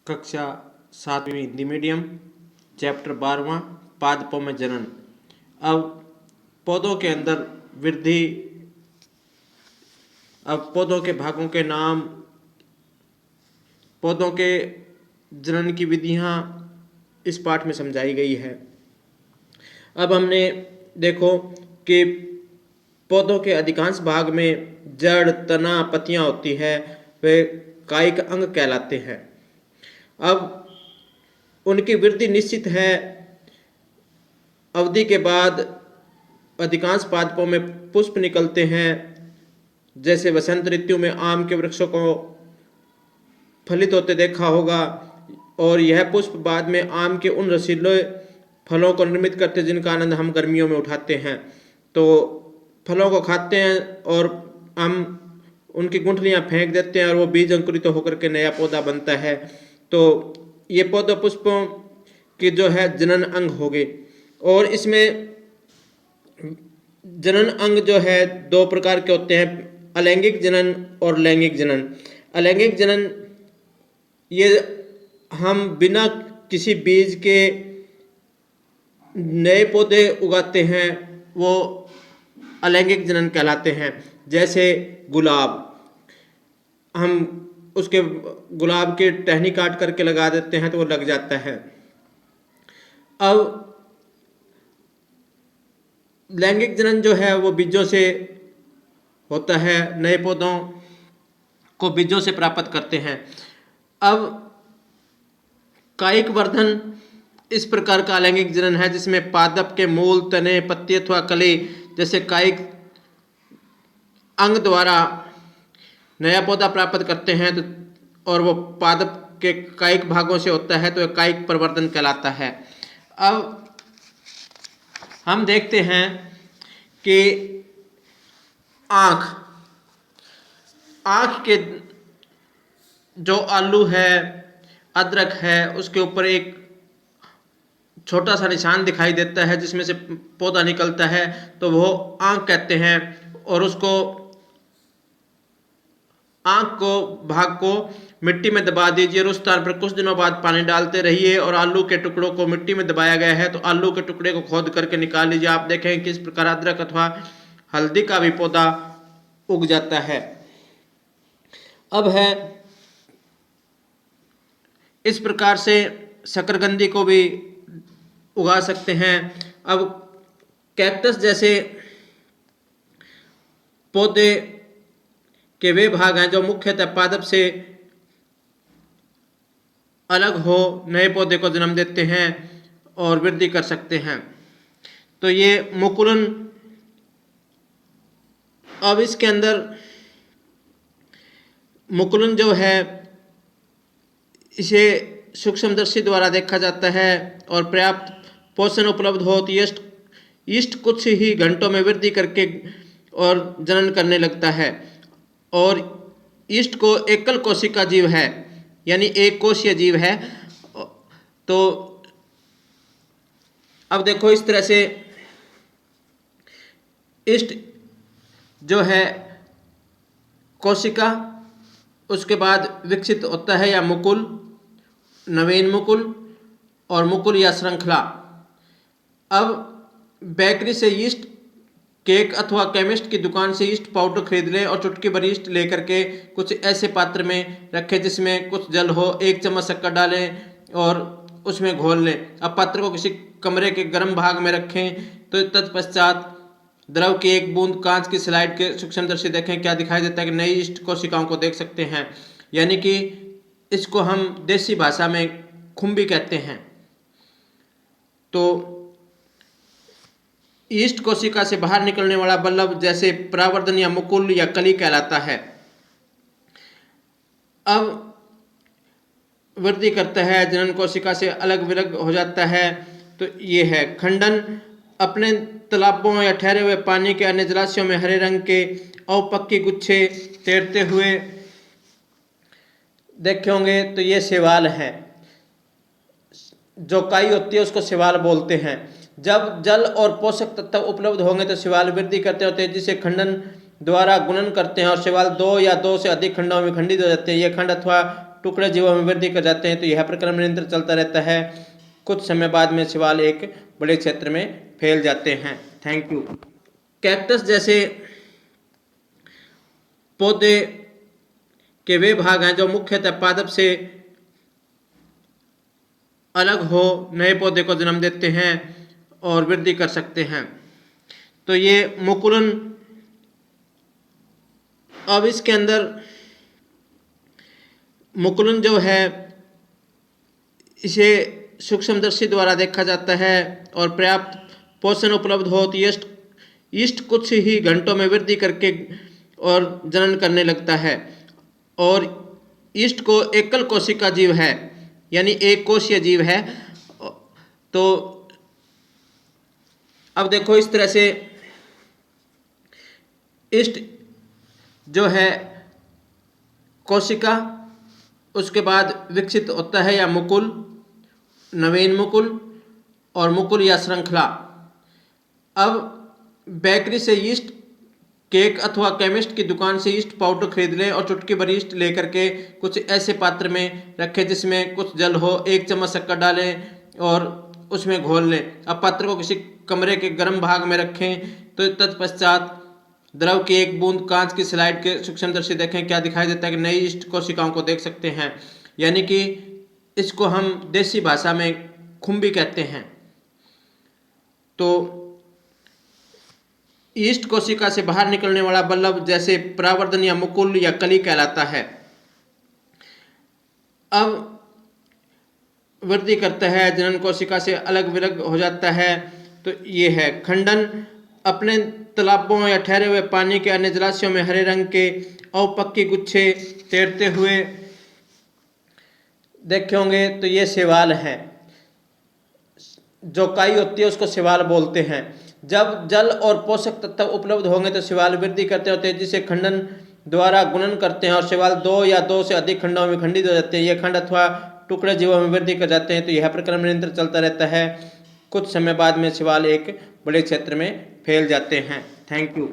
कक्षा 7वीं Hindi medium, chapter 12वां, पादपों में जनन। अब पौधों के अंदर वृद्धि, अब पौधों के भागों के नाम, पौधों के जनन की विधियां इस पाठ में समझाई गई है। अब हमने देखो कि पौधों के अधिकांश भाग में जड़, तना, पत्तियां होती है, वे कायिक अंग कहलाते हैं। अब उनकी वृद्धि निश्चित है। अवधि के बाद अधिकांश पादपों में पुष्प निकलते हैं, जैसे वसंत ऋतु में आम के वृक्षों को फलित होते देखा होगा, और यह पुष्प बाद में आम के उन रसीले फलों को निर्मित करते जिनका आनंद हम गर्मियों में उठाते हैं। तो फलों को खाते हैं और हम उनकी गुठलियां फेंक देते हैं और वो बीज अंकुरित होकर के नया पौधा बनता है। तो ये पौधा पुष्पों की जो है जनन अंग हो गए। और इसमें जनन अंग जो है दो प्रकार के होते हैं, अलैंगिक जनन और लैंगिक जनन। अलैंगिक जनन ये हम बिना किसी बीज के नए पौधे उगाते हैं, वो अलैंगिक जनन कहलाते हैं। जैसे गुलाब, हम उसके गुलाब के टहनी काट करके लगा देते हैं तो वो लग जाता है। अब लैंगिक जनन जो है वो बीजों से होता है, नए पौधों को बीजों से प्राप्त करते हैं। अब कायिक वर्धन इस प्रकार का अलैंगिक जनन है जिसमें पादप के मूल, तने, पत्ती अथवा कली जैसे कायिक अंग द्वारा नया पौधा प्राप्त करते हैं, तो और वो पादप के कायिक भागों से होता है, तो यह कायिक प्रवर्धन कहलाता है। अब हम देखते हैं कि आँख के जो आलू है, अदरक है, उसके ऊपर एक छोटा सा निशान दिखाई देता है जिसमें से पौधा निकलता है, तो वो आँख कहते हैं। और उसको आँख को भाग को मिट्टी में दबा दीजिए और उस स्थान पर कुछ दिनों बाद पानी डालते रहिए और आलू के टुकड़ों को मिट्टी में दबाया गया है तो आलू के टुकड़े को खोद करके निकाल लीजिए। आप देखें किस प्रकार अदरक अथवा हल्दी का भी पौधा उग जाता है। अब है इस प्रकार से शकरकंदी को भी उगा सकते हैं। अब कैक्टस जैसे पौधे के वे भाग हैं जो मुख्यतः पादप से अलग हो नए पौधे को जन्म देते हैं और वृद्धि कर सकते हैं। तो ये मुकुलन। अब इसके अंदर मुकुलन जो है इसे सूक्ष्मदर्शी द्वारा देखा जाता है और पर्याप्त पोषण उपलब्ध हो तो यीस्ट कुछ ही घंटों में वृद्धि करके और जनन करने लगता है। और यीस्ट को एकल कोशिका जीव है, यानी एक कोशीय जीव है। तो अब देखो इस तरह से यीस्ट जो है कोशिका, उसके बाद विकसित होता है या मुकुल, नवीन मुकुल और मुकुल या श्रृंखला। अब बेकरी से यीस्ट केक अथवा केमिस्ट की दुकान से यीस्ट पाउडर खरीद लें और चुटकी भर यीस्ट लेकर के कुछ ऐसे पात्र में रखें जिसमें कुछ जल हो, 1 चम्मच शक्कर डालें और उसमें घोल लें। अब पात्र को किसी कमरे के गर्म भाग में रखें तो तत्पश्चात द्रव की 1 बूंद कांच की स्लाइड के सूक्ष्मदर्शी देखें क्या दिखाई देता है कि नई यीस्ट कोशिकाओं को देख सकते हैं। यानी कि इसको हम देसी भाषा में खुम्बी कहते हैं। तो यीस्ट कोशिका से बाहर निकलने वाला बल्लभ जैसे परावर्तन या मुकुल या कली कहलाता है। अब वृद्धि करता है, जनन कोशिका से अलग विलग हो जाता है। तो ये है खंडन। अपने तालाबों या ठहरे हुए पानी के अन्य जलाशयों में हरे रंग के अवपक्की गुच्छे तैरते हुए देखे होंगे, तो ये शैवाल है। जो काई होती है उसको शैवाल बोलते हैं। जब जल और पोषक तत्व उपलब्ध होंगे तो शैवाल वृद्धि करते हैं, तेजी से खंडन द्वारा गुणन करते हैं और शैवाल 2 या 2 से अधिक खंडों में खंडित हो जाते हैं। ये खंड अथवा टुकड़े जीवों में वृद्धि कर जाते हैं, तो यह प्रक्रम निरंतर चलता रहता है। कुछ समय बाद में शिवाल एक बड़े क्षेत्र में फैल जाते हैं। Thank you. कैक्टस जैसे पौधे के वे भाग हैं जो मुख्यतः पादप से अलग हो नए पौधे को जन्म देते हैं और वृद्धि कर सकते हैं। तो ये मुकुलन, अब इसके अंदर मुकुलन जो है इसे सूक्ष्मदर्शी द्वारा देखा जाता है और पर्याप्त पोषण उपलब्ध हो तो यीस्ट कुछ ही घंटों में वृद्धि करके और जनन करने लगता है। और यीस्ट को एकल कोशिका जीव है, यानी एक कोशीय जीव है। तो अब देखो इस तरह से यीस्ट जो है कोशिका, उसके बाद विकसित होता है या मुकुल, नवीन मुकुल और मुकुल या श्रृंखला। अब बेकरी से यीस्ट केक अथवा केमिस्ट की दुकान से यीस्ट पाउडर खरीद लें और चुटकी भर यीस्ट लेकर के कुछ ऐसे पात्र में रखें जिसमें कुछ जल हो, 1 चम्मच शक्कर डालें और उसमें घोल लें। अब पात्र को किसी कमरे के गर्म भाग में रखें, तो तत्पश्चात द्रव की एक बूंद कांच की स्लाइड के सूक्ष्मदर्शी देखें क्या दिखाई देता है कि नई यीस्ट कोशिकाओं को देख सकते हैं, यानी कि इसको हम देसी भाषा में खुम्बी कहते हैं। तो यीस्ट कोशिका से बाहर निकलने वाला बल्लभ जैसे परावर्तन या मुकुल या कली कहलाता है। अब वृद्धि करता है, जनन कोशिका से अलग विलग हो जाता है। तो ये है खंडन। अपने तालाबों या ठहरे हुए पानी के अन्य जलाशयों में हरे रंग के अवपक्की गुच्छे तैरते हुए देखे होंगे, तो ये शैवाल है। जो काई होती है उसको शैवाल बोलते हैं। जब जल और पोषक तत्व उपलब्ध होंगे तो शैवाल वृद्धि करते हैं और तेजी से खंडन द्वारा गुणन करते हैं और शैवाल 2 या 2 से अधिक खंडों में खंडित हो जाते हैं। ये खंड अथवा टुकड़े जीवों में वृद्धि कर जाते हैं। तो यह प्रक्रम निरंतर चलता रहता है। कुछ समय बाद में शैवाल एक बड़े क्षेत्र में फैल जाते हैं। Thank you.